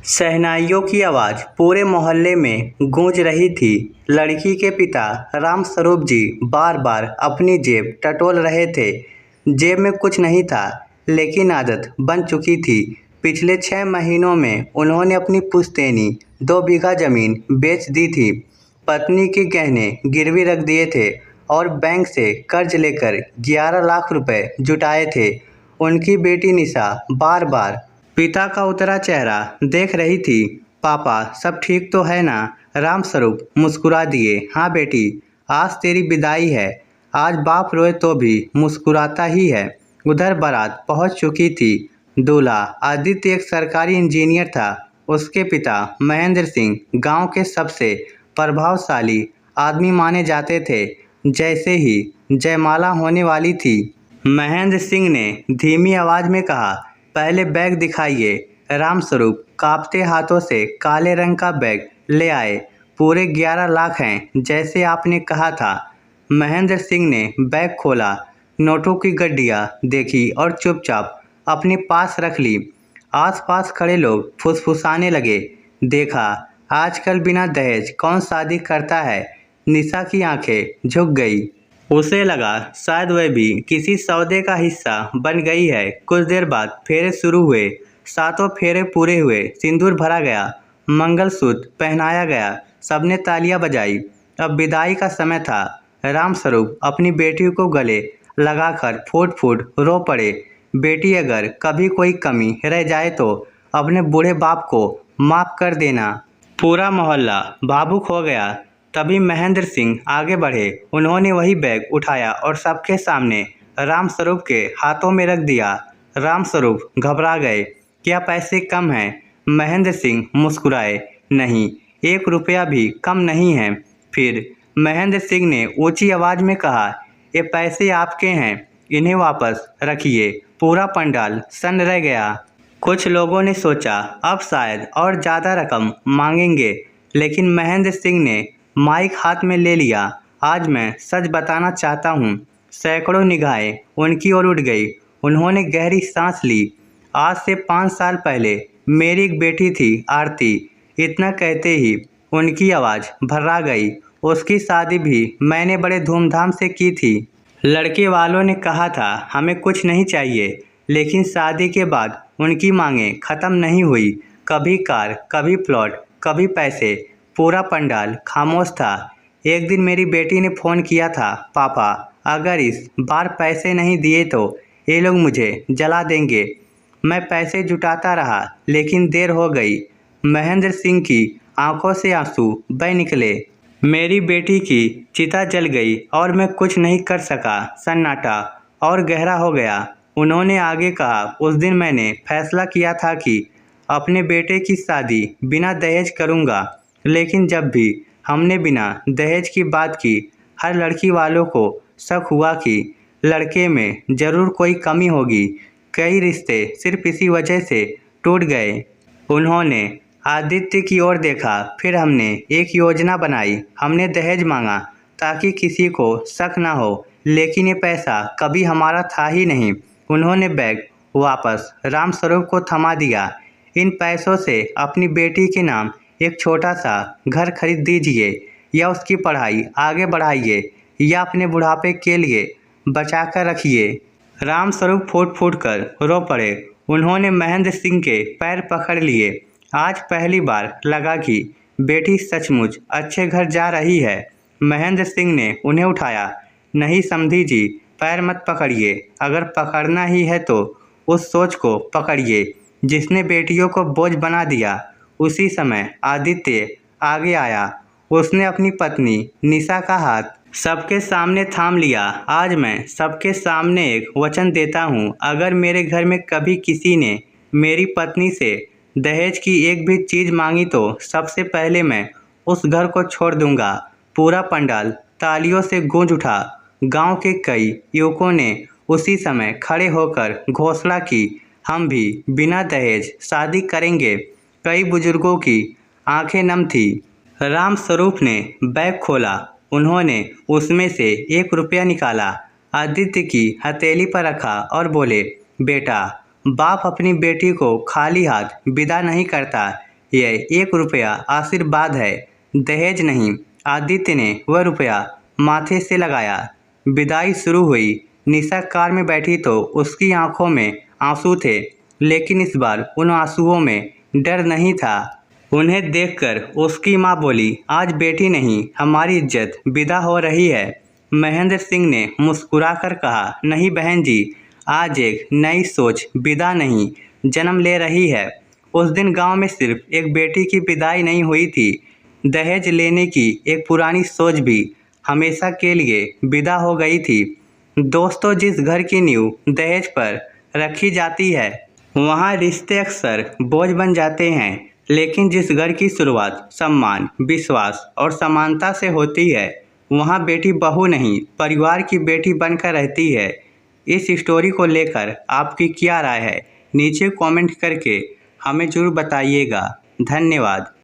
शहनाइयों की आवाज़ पूरे मोहल्ले में गूंज रही थी। लड़की के पिता रामस्वरूप जी बार बार अपनी जेब टटोल रहे थे। जेब में कुछ नहीं था, लेकिन आदत बन चुकी थी। पिछले 6 महीनों में उन्होंने अपनी पुश्तैनी 2 बीघा ज़मीन बेच दी थी, पत्नी के गहने गिरवी रख दिए थे और बैंक से कर्ज लेकर 11 लाख रुपए जुटाए थे। उनकी बेटी निशा बार बार पिता का उतरा चेहरा देख रही थी। पापा, सब ठीक तो है ना? रामस्वरूप मुस्कुरा दिए। हाँ बेटी, आज तेरी विदाई है। आज बाप रोए तो भी मुस्कुराता ही है। उधर बारात पहुंच चुकी थी। दूल्हा आदित्य एक सरकारी इंजीनियर था। उसके पिता महेंद्र सिंह गांव के सबसे प्रभावशाली आदमी माने जाते थे। जैसे ही जयमाला होने वाली थी, महेंद्र सिंह ने धीमी आवाज में कहा, पहले बैग दिखाइए। रामस्वरूप कांपते हाथों से काले रंग का बैग ले आए। पूरे 11 लाख हैं, जैसे आपने कहा था। महेंद्र सिंह ने बैग खोला, नोटों की गड्डियां देखी और चुपचाप अपने पास रख ली। आसपास खड़े लोग फुसफुसाने लगे, देखा, आजकल बिना दहेज कौन शादी करता है? निशा की आंखें झुक गई। उसे लगा शायद वह भी किसी सौदे का हिस्सा बन गई है। कुछ देर बाद फेरे शुरू हुए। 7 फेरे पूरे हुए। सिंदूर भरा गया, मंगलसूत्र पहनाया गया, सबने तालियां बजाई। अब विदाई का समय था। रामस्वरूप अपनी बेटी को गले लगाकर फूट फूट रो पड़े। बेटी, अगर कभी कोई कमी रह जाए तो अपने बूढ़े बाप को माफ कर देना। पूरा मोहल्ला भावुक हो गया। तभी महेंद्र सिंह आगे बढ़े। उन्होंने वही बैग उठाया और सबके सामने रामस्वरूप के हाथों में रख दिया। रामस्वरूप घबरा गए। क्या पैसे कम हैं? महेंद्र सिंह मुस्कुराए। नहीं, 1 रुपया भी कम नहीं है। फिर महेंद्र सिंह ने ऊंची आवाज में कहा, ये पैसे आपके हैं, इन्हें वापस रखिए। पूरा पंडाल सन्न रह गया। कुछ लोगों ने सोचा अब शायद और ज़्यादा रकम मांगेंगे, लेकिन महेंद्र सिंह ने माइक हाथ में ले लिया। आज मैं सच बताना चाहता हूँ। सैकड़ों निगाहें उनकी ओर उठ गई। उन्होंने गहरी सांस ली। आज से 5 साल पहले मेरी एक बेटी थी, आरती। इतना कहते ही उनकी आवाज़ भर्रा गई। उसकी शादी भी मैंने बड़े धूमधाम से की थी। लड़के वालों ने कहा था हमें कुछ नहीं चाहिए, लेकिन शादी के बाद उनकी मांगें ख़त्म नहीं हुई। कभी कार, कभी प्लॉट, कभी पैसे। पूरा पंडाल खामोश था। एक दिन मेरी बेटी ने फ़ोन किया था, पापा, अगर इस बार पैसे नहीं दिए तो ये लोग मुझे जला देंगे। मैं पैसे जुटाता रहा, लेकिन देर हो गई। महेंद्र सिंह की आंखों से आंसू बह निकले। मेरी बेटी की चिता जल गई और मैं कुछ नहीं कर सका। सन्नाटा और गहरा हो गया। उन्होंने आगे कहा, उस दिन मैंने फैसला किया था कि अपने बेटे की शादी बिना दहेज करूंगा, लेकिन जब भी हमने बिना दहेज की बात की, हर लड़की वालों को शक हुआ कि लड़के में ज़रूर कोई कमी होगी। कई रिश्ते सिर्फ इसी वजह से टूट गए। उन्होंने आदित्य की ओर देखा। फिर हमने एक योजना बनाई। हमने दहेज मांगा ताकि किसी को शक ना हो, लेकिन ये पैसा कभी हमारा था ही नहीं। उन्होंने बैग वापस रामस्वरूप को थमा दिया। इन पैसों से अपनी बेटी के नाम एक छोटा सा घर खरीद दीजिए, या उसकी पढ़ाई आगे बढ़ाइए, या अपने बुढ़ापे के लिए बचा कर रखिए। रामस्वरूप फूट फूट कर रो पड़े। उन्होंने महेंद्र सिंह के पैर पकड़ लिए। आज पहली बार लगा कि बेटी सचमुच अच्छे घर जा रही है। महेंद्र सिंह ने उन्हें उठाया। नहीं समधी जी, पैर मत पकड़िए। अगर पकड़ना ही है तो उस सोच को पकड़िए जिसने बेटियों को बोझ बना दिया। उसी समय आदित्य आगे आया। उसने अपनी पत्नी निशा का हाथ सबके सामने थाम लिया। आज मैं सबके सामने एक वचन देता हूँ, अगर मेरे घर में कभी किसी ने मेरी पत्नी से दहेज की एक भी चीज़ मांगी तो सबसे पहले मैं उस घर को छोड़ दूंगा। पूरा पंडाल तालियों से गूंज उठा। गांव के कई युवकों ने उसी समय खड़े होकर घोषणा की, हम भी बिना दहेज शादी करेंगे। कई बुजुर्गों की आंखें नम थी। रामस्वरूप ने बैग खोला। उन्होंने उसमें से 1 रुपया निकाला, आदित्य की हथेली पर रखा और बोले, बेटा, बाप अपनी बेटी को खाली हाथ विदा नहीं करता। यह 1 रुपया आशीर्वाद है, दहेज नहीं। आदित्य ने वह रुपया माथे से लगाया। विदाई शुरू हुई। निशा कार में बैठी तो उसकी आंखों में आंसू थे, लेकिन इस बार उन आंसुओं में डर नहीं था। उन्हें देखकर उसकी मां बोली, आज बेटी नहीं, हमारी इज्जत विदा हो रही है। महेंद्र सिंह ने मुस्कुराकर कहा, नहीं बहन जी, आज एक नई सोच विदा नहीं, जन्म ले रही है। उस दिन गांव में सिर्फ एक बेटी की विदाई नहीं हुई थी, दहेज लेने की एक पुरानी सोच भी हमेशा के लिए विदा हो गई थी। दोस्तों, जिस घर की नींव दहेज पर रखी जाती है, वहाँ रिश्ते अक्सर बोझ बन जाते हैं, लेकिन जिस घर की शुरुआत सम्मान, विश्वास और समानता से होती है, वहाँ बेटी बहू नहीं, परिवार की बेटी बनकर रहती है। इस स्टोरी को लेकर आपकी क्या राय है? नीचे कमेंट करके हमें ज़रूर बताइएगा। धन्यवाद।